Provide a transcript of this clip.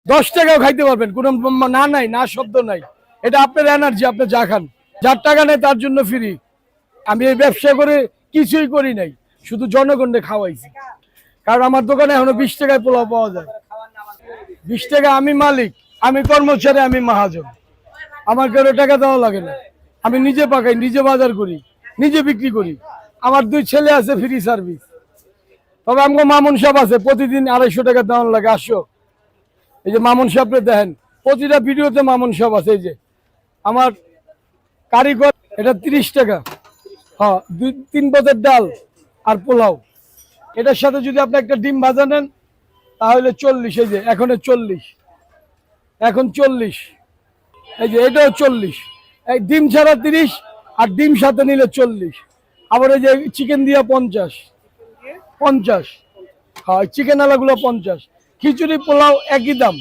10 টাকাও খাইতে পারবেন, কোনো না নাই, না শব্দ নাই। এটা আপনার এনার্জি, আপনি যা খান। যার টাকা নেই তার জন্য ফ্রি। আমি এই ব্যবসা করে কিছুই করি নাই, শুধু জনগণকে খাওয়াইছি। কারণ আমার দোকানে এখনো 20 টাকায় পোলাও পাওয়া যায়। 20 টাকা আমি মালিক, আমি কর্মচারী, আমি মহাজন। আমার কারো টাকা দেওয়া লাগে না। আমি নিজে পাকাই, নিজে বাজার করি, নিজে বিক্রি করি। আমার 2 ছেলে আছে, ফ্রি সার্ভিস। তবে আমাকে মামুন সাহেব আছে, প্রতিদিন 250 টাকা দেওয়ার লাগে। আসো, এই যে মামুন সাহেবকে দেখেন, প্রতিটা ভিডিওতে মামুন সাহেব আছে। এই যে আমার কারিগর, এটা 30 টাকা। হ্যাঁ, 2-3 পদের ডাল আর পোলাও। এটার সাথে যদি আপনি একটা ডিম ভাজা নেন তাহলে 40। এই যে এখন 40, এখন 40। এই যে এটাও 40। এই ডিম ছাড়া 30, আর ডিম সাথে নিলে 40। আবার এই যে চিকেন দিয়া 50, 50। হ্যাঁ, চিকেন আলাগুলো 50। খিচুড়ি পোলাও একই দাম।